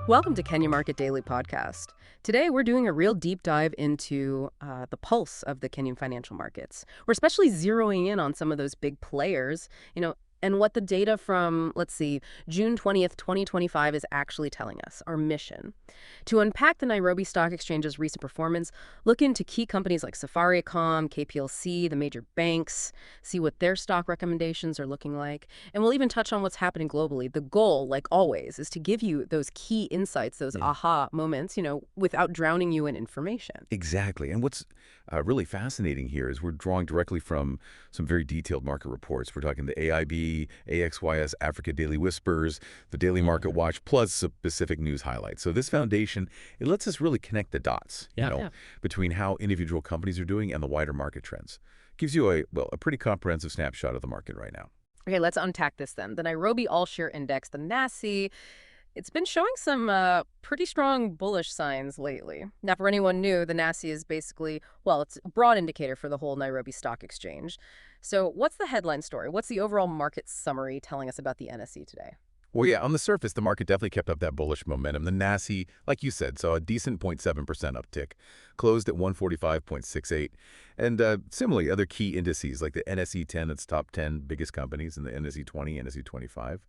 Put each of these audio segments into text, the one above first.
Welcome to Kenya Market Daily Podcast. Today, we're doing a real deep dive into the pulse of the Kenyan financial markets. We're especially zeroing in on some of those big players, and what the data from, let's see, June 20th, 2025 is actually telling us, our mission. To unpack the Nairobi Stock Exchange's recent performance, look into key companies like Safaricom, KPLC, the major banks, see what their stock recommendations are looking like, and we'll even touch on what's happening globally. The goal, like always, is to give you those key insights, those aha moments, without drowning you in information. Exactly. And what's really fascinating here is we're drawing directly from some very detailed market reports. We're talking the AIB, AXYS, Africa Daily Whispers, the Daily Market Watch, plus specific news highlights. So this foundation, it lets us really connect the dots, between how individual companies are doing and the wider market trends. Gives you a pretty comprehensive snapshot of the market right now. Okay, let's unpack this then. The Nairobi All-Share Index, the NASI, it's been showing some pretty strong bullish signs lately. Now, for anyone new, the NASI is basically, it's a broad indicator for the whole Nairobi Stock Exchange. So what's the headline story? What's the overall market summary telling us about the NSE today? Well, yeah, on the surface, the market definitely kept up that bullish momentum. The NASI, like you said, saw a decent 0.7% uptick, closed at 145.68. And similarly, other key indices like the NSE 10, that's top 10 biggest companies, and the NSE 20, NSE 25.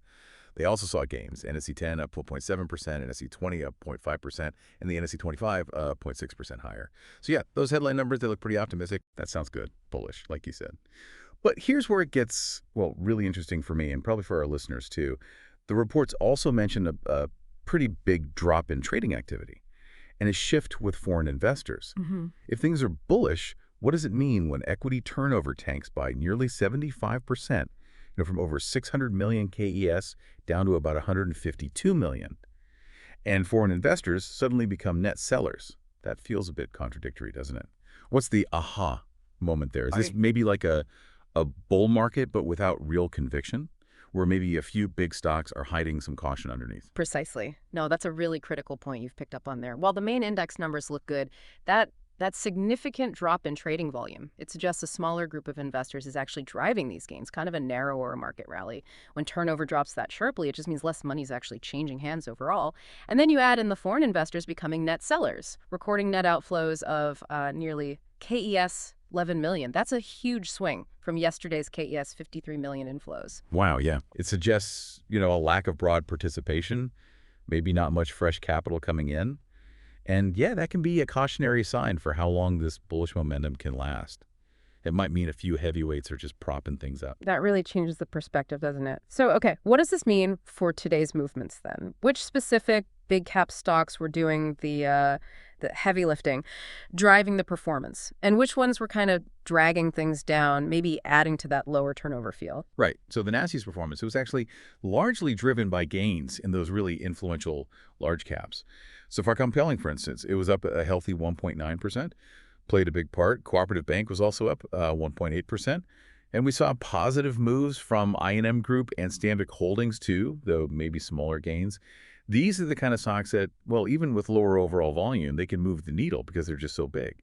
They also saw gains. NSE 10 up 4.7%, NSE 20 up 0.5%, and the NSE 25 0.6% higher. So yeah, those headline numbers, they look pretty optimistic. That sounds good, bullish, like you said. But here's where it gets, really interesting for me and probably for our listeners too. The reports also mention a pretty big drop in trading activity and a shift with foreign investors. If things are bullish, what does it mean when equity turnover tanks by nearly 75%? From over 600 million KES down to about 152 million. And foreign investors suddenly become net sellers. That feels a bit contradictory, doesn't it? What's the aha moment there? Is this maybe like a bull market but without real conviction? Where maybe a few big stocks are hiding some caution underneath? Precisely. No, that's a really critical point you've picked up on there. While the main index numbers look good, that significant drop in trading volume, it suggests a smaller group of investors is actually driving these gains, kind of a narrower market rally. When turnover drops that sharply, it just means less money is actually changing hands overall. And then you add in the foreign investors becoming net sellers, recording net outflows of nearly KES 11 million. That's a huge swing from yesterday's KES 53 million inflows. Wow, yeah. It suggests, a lack of broad participation, maybe not much fresh capital coming in. And yeah, that can be a cautionary sign for how long this bullish momentum can last. It might mean a few heavyweights are just propping things up. That really changes the perspective, doesn't it? So, okay, what does this mean for today's movements then? Which specific big cap stocks were doing the heavy lifting, driving the performance? And which ones were kind of dragging things down, maybe adding to that lower turnover feel? Right. So the NASI's performance, it was actually largely driven by gains in those really influential large caps. So for compelling, for instance, it was up a healthy 1.9%, played a big part. Cooperative Bank was also up 1.8%. And we saw positive moves from I&M Group and Stanbic Holdings too, though maybe smaller gains. These are the kind of stocks that, even with lower overall volume, they can move the needle because they're just so big.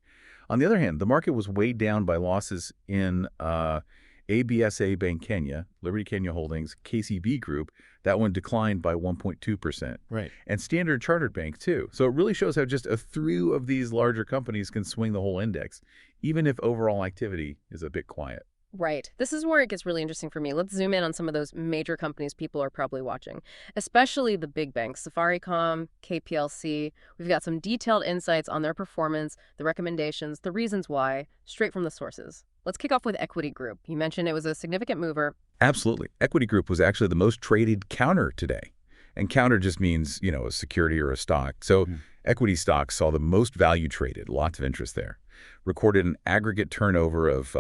On the other hand, the market was weighed down by losses in ABSA Bank Kenya, Liberty Kenya Holdings, KCB Group. That one declined by 1.2%. Right. And Standard Chartered Bank, too. So it really shows how just a few of these larger companies can swing the whole index, even if overall activity is a bit quiet. Right. This is where it gets really interesting for me. Let's zoom in on some of those major companies people are probably watching, especially the big banks, Safaricom, KPLC. We've got some detailed insights on their performance, the recommendations, the reasons why, straight from the sources. Let's kick off with Equity Group. You mentioned it was a significant mover. Absolutely. Equity Group was actually the most traded counter today. And counter just means, a security or a stock. So equity stocks saw the most value traded, lots of interest there. Recorded an aggregate turnover of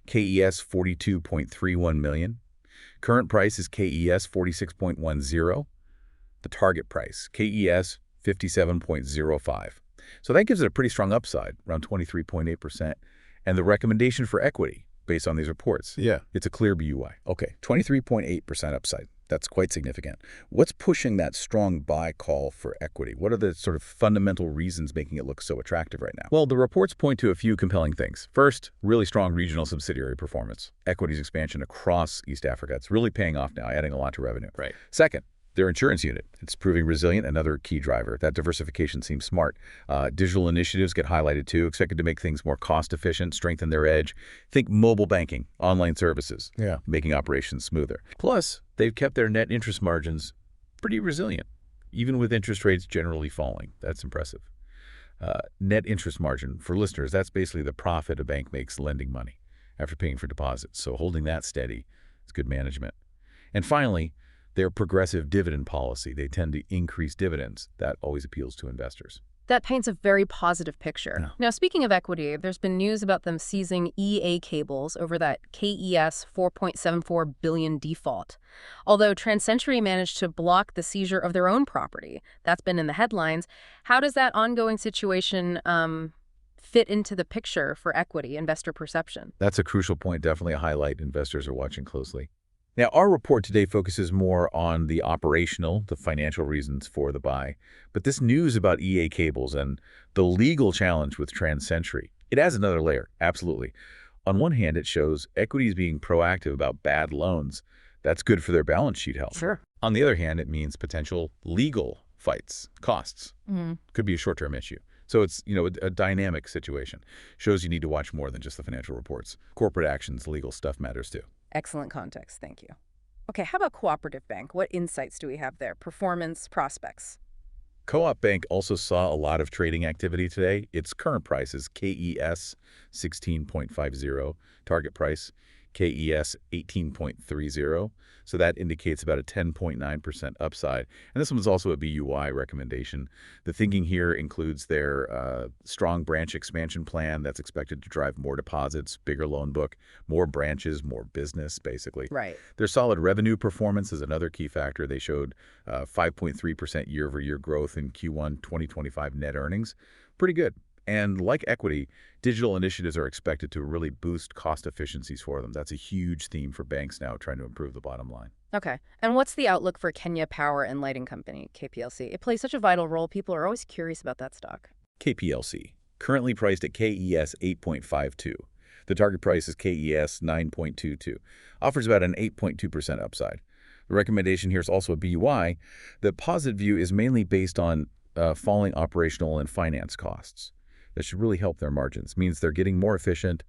KES 42.31 million. Current price is KES 46.10. The target price, KES 57.05. So that gives it a pretty strong upside, around 23.8%. And the recommendation for equity, based on these reports, it's a clear BUI. Okay, 23.8% upside. That's quite significant. What's pushing that strong buy call for equity? What are the sort of fundamental reasons making it look so attractive right now? Well, the reports point to a few compelling things. First, really strong regional subsidiary performance. Equities expansion across East Africa. It's really paying off now, adding a lot to revenue. Right. Second, Their insurance unit, it's proving resilient, another key driver. That diversification seems smart. Digital initiatives get highlighted too, expected to make things more cost-efficient, strengthen their edge. Think mobile banking, online services, making operations smoother. Plus, they've kept their net interest margins pretty resilient, even with interest rates generally falling. That's impressive. Net interest margin, for listeners, that's basically the profit a bank makes lending money after paying for deposits. So holding that steady is good management. And finally, their progressive dividend policy. They tend to increase dividends. That always appeals to investors. That paints a very positive picture. Yeah. Now, speaking of equity, there's been news about them seizing EA cables over that KES 4.74 billion default. Although TransCentury managed to block the seizure of their own property. That's been in the headlines. How does that ongoing situation fit into the picture for equity investor perception? That's a crucial point, definitely a highlight investors are watching closely. Now, our report today focuses more on the operational, the financial reasons for the buy. But this news about EA cables and the legal challenge with TransCentury, it adds another layer, absolutely. On one hand, it shows equities being proactive about bad loans. That's good for their balance sheet health. Sure. On the other hand, it means potential legal fights, costs. Could be a short-term issue. So it's, a dynamic situation. Shows you need to watch more than just the financial reports. Corporate actions, legal stuff matters too. Excellent context. Thank you. Okay, how about cooperative bank? What insights do we have there? Performance, prospects? Co-op Bank also saw a lot of trading activity today. Its current price is KES 16.50, target price KES 18.30. So that indicates about a 10.9% upside. And this one's also a BUI recommendation. The thinking here includes their strong branch expansion plan that's expected to drive more deposits, bigger loan book, more branches, more business, basically. Right. Their solid revenue performance is another key factor. They showed 5.3% year-over-year growth in Q1 2025 net earnings. Pretty good. And like equity, digital initiatives are expected to really boost cost efficiencies for them. That's a huge theme for banks now, trying to improve the bottom line. Okay. And what's the outlook for Kenya Power and Lighting Company, KPLC? It plays such a vital role. People are always curious about that stock. KPLC, currently priced at KES 8.52. The target price is KES 9.22. Offers about an 8.2% upside. The recommendation here is also a BUI. The positive view is mainly based on falling operational and finance costs. That should really help their margins. Means they're getting more efficient,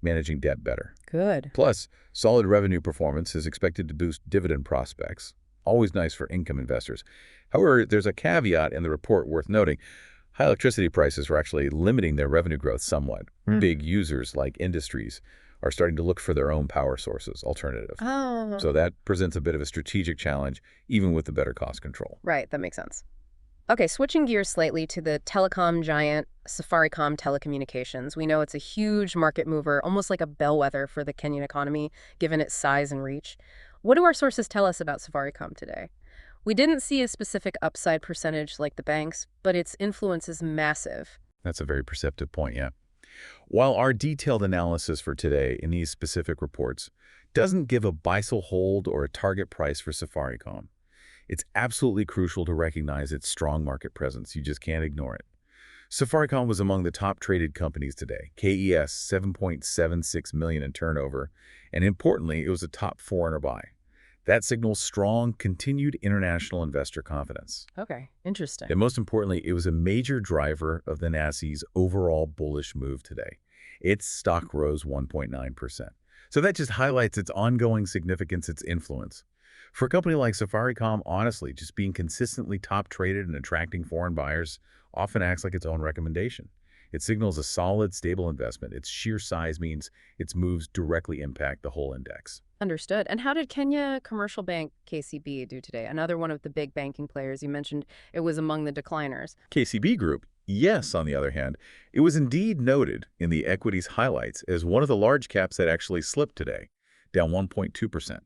managing debt better. Good. Plus, solid revenue performance is expected to boost dividend prospects. Always nice for income investors. However, there's a caveat in the report worth noting. High electricity prices are actually limiting their revenue growth somewhat. Big users like industries are starting to look for their own power sources, alternative. Oh. So that presents a bit of a strategic challenge, even with the better cost control. Right, that makes sense. Okay, switching gears slightly to the telecom giant Safaricom Telecommunications. We know it's a huge market mover, almost like a bellwether for the Kenyan economy, given its size and reach. What do our sources tell us about Safaricom today? We didn't see a specific upside percentage like the banks, but its influence is massive. That's a very perceptive point, yeah. While our detailed analysis for today in these specific reports doesn't give a buy-sell hold or a target price for Safaricom, it's absolutely crucial to recognize its strong market presence. You just can't ignore it. Safaricom was among the top traded companies today. KES 7.76 million in turnover, and importantly, it was a top foreigner buy. That signals strong, continued international investor confidence. Okay, interesting. And most importantly, it was a major driver of the NASI's overall bullish move today. Its stock rose 1.9%. So that just highlights its ongoing significance, its influence. For a company like Safaricom, honestly, just being consistently top-traded and attracting foreign buyers often acts like its own recommendation. It signals a solid, stable investment. Its sheer size means its moves directly impact the whole index. Understood. And how did Kenya Commercial Bank, KCB, do today? Another one of the big banking players. You mentioned it was among the decliners. KCB Group, yes, on the other hand, it was indeed noted in the equities highlights as one of the large caps that actually slipped today, down 1.2%.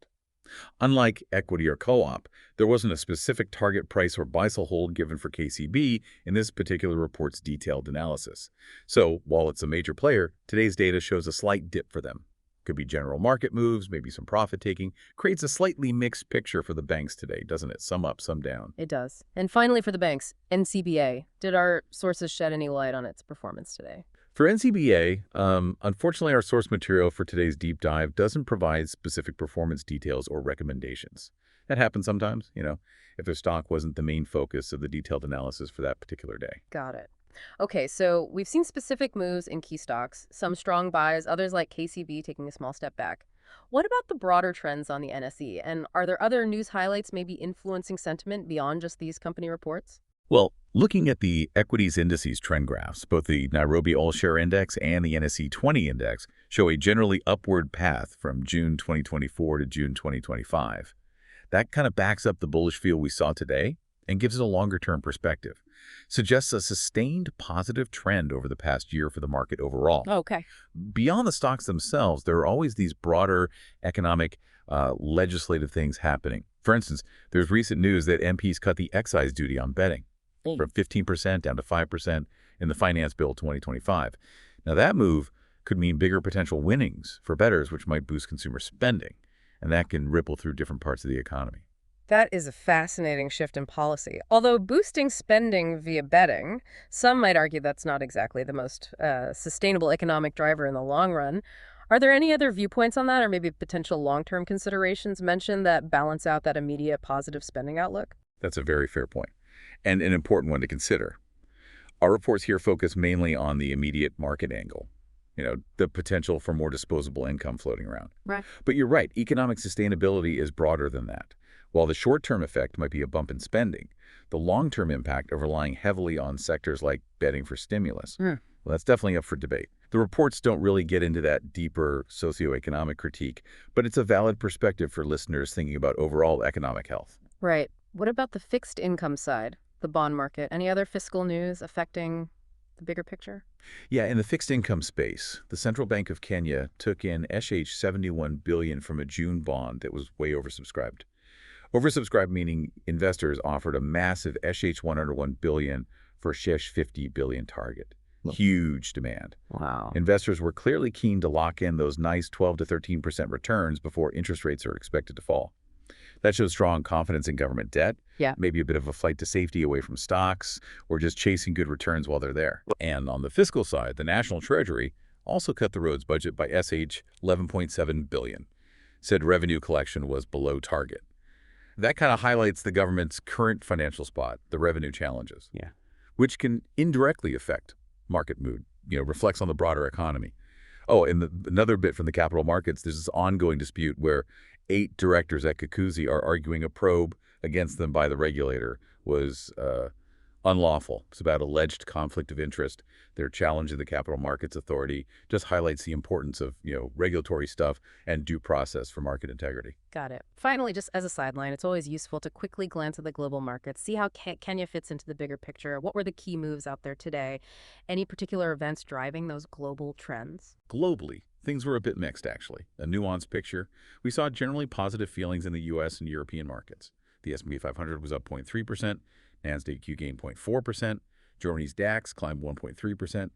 Unlike equity or co-op, there wasn't a specific target price or buy-sell hold given for KCB in this particular report's detailed analysis. So, while it's a major player, today's data shows a slight dip for them. Could be general market moves, maybe some profit-taking. Creates a slightly mixed picture for the banks today, doesn't it? Some up, some down. It does. And finally for the banks, NCBA. Did our sources shed any light on its performance today? For NCBA, unfortunately, our source material for today's deep dive doesn't provide specific performance details or recommendations. That happens sometimes, if their stock wasn't the main focus of the detailed analysis for that particular day. Got it. Okay, so we've seen specific moves in key stocks, some strong buys, others like KCB taking a small step back. What about the broader trends on the NSE? And are there other news highlights maybe influencing sentiment beyond just these company reports? Well, looking at the equities indices trend graphs, both the Nairobi All-Share Index and the NSE 20 Index show a generally upward path from June 2024 to June 2025. That kind of backs up the bullish feel we saw today and gives it a longer-term perspective. Suggests a sustained positive trend over the past year for the market overall. Okay. Beyond the stocks themselves, there are always these broader economic, legislative things happening. For instance, there's recent news that MPs cut the excise duty on betting from 15% down to 5% in the Finance Bill 2025. Now, that move could mean bigger potential winnings for bettors, which might boost consumer spending, and that can ripple through different parts of the economy. That is a fascinating shift in policy. Although boosting spending via betting, some might argue that's not exactly the most sustainable economic driver in the long run. Are there any other viewpoints on that, or maybe potential long-term considerations mentioned that balance out that immediate positive spending outlook? That's a very fair point, and an important one to consider. Our reports here focus mainly on the immediate market angle, the potential for more disposable income floating around. Right. But you're right, economic sustainability is broader than that. While the short-term effect might be a bump in spending, the long-term impact of relying heavily on sectors like betting for stimulus, well, that's definitely up for debate. The reports don't really get into that deeper socioeconomic critique, but it's a valid perspective for listeners thinking about overall economic health. Right. What about the fixed income side, the bond market? Any other fiscal news affecting the bigger picture? Yeah, in the fixed income space, the Central Bank of Kenya took in Sh71 Billion from a June bond that was way oversubscribed. Oversubscribed meaning investors offered a massive Sh101 billion for Sh50 billion target. Huge demand. Wow. Investors were clearly keen to lock in those nice 12 to 13% returns before interest rates are expected to fall. That shows strong confidence in government debt, maybe a bit of a flight to safety away from stocks, or just chasing good returns while they're there. And on the fiscal side, the National Treasury also cut the roads budget by Sh11.7 billion, said revenue collection was below target. That kind of highlights the government's current financial spot, the revenue challenges, which can indirectly affect market mood, reflects on the broader economy. Oh, and another bit from the capital markets, there's this ongoing dispute where 8 directors at Kakuzi are arguing a probe against them by the regulator was unlawful. It's about alleged conflict of interest. Their challenge of the Capital Markets Authority just highlights the importance of, regulatory stuff and due process for market integrity. Got it. Finally, just as a sideline, it's always useful to quickly glance at the global markets, see how Kenya fits into the bigger picture. What were the key moves out there today? Any particular events driving those global trends? Globally, things were a bit mixed, actually. A nuanced picture. We saw generally positive feelings in the U.S. and European markets. The S&P 500 was up 0.3%. NASDAQ gained 0.4%. Germany's DAX climbed 1.3%.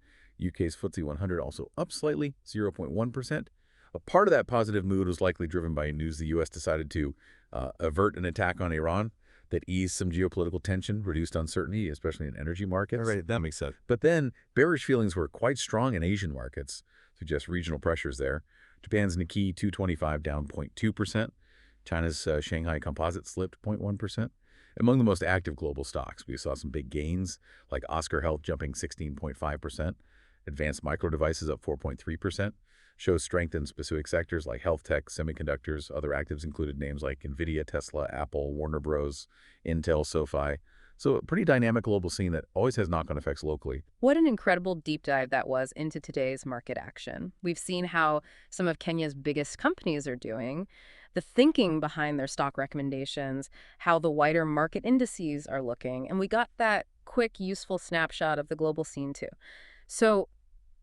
UK's FTSE 100 also up slightly, 0.1%. A part of that positive mood was likely driven by news the U.S. decided to avert an attack on Iran that eased some geopolitical tension, reduced uncertainty, especially in energy markets. All right, that makes sense. But then bearish feelings were quite strong in Asian markets, suggest regional pressures there. Japan's Nikkei 225 down 0.2%. China's Shanghai Composite slipped 0.1%. Among the most active global stocks, we saw some big gains, like Oscar Health jumping 16.5%, Advanced Micro Devices up 4.3%, shows strength in specific sectors like health tech, semiconductors. Other actives included names like NVIDIA, Tesla, Apple, Warner Bros., Intel, SoFi. So a pretty dynamic global scene that always has knock-on effects locally. What an incredible deep dive that was into today's market action. We've seen how some of Kenya's biggest companies are doing, the thinking behind their stock recommendations, how the wider market indices are looking, and we got that quick, useful snapshot of the global scene too. So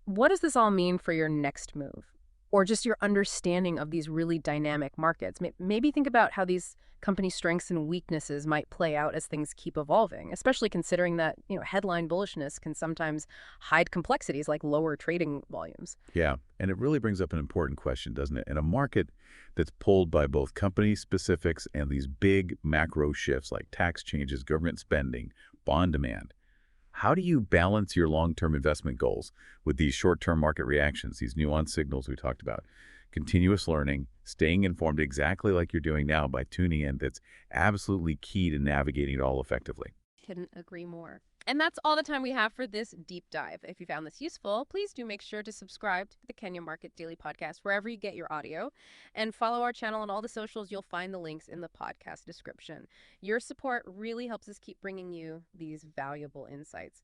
what does this all mean for your next move? Or just your understanding of these really dynamic markets? Maybe think about how these company strengths and weaknesses might play out as things keep evolving, especially considering that, headline bullishness can sometimes hide complexities like lower trading volumes. Yeah, and it really brings up an important question, doesn't it? In a market that's pulled by both company specifics and these big macro shifts like tax changes, government spending, bond demand, How do you balance your long-term investment goals with these short-term market reactions, these nuanced signals we talked about? Continuous learning, staying informed exactly like you're doing now by tuning in, that's absolutely key to navigating it all effectively. Couldn't agree more. And that's all the time we have for this deep dive. If you found this useful, please do make sure to subscribe to the Kenya Market Daily Podcast wherever you get your audio, and follow our channel on all the socials. You'll find the links in the podcast description. Your support really helps us keep bringing you these valuable insights.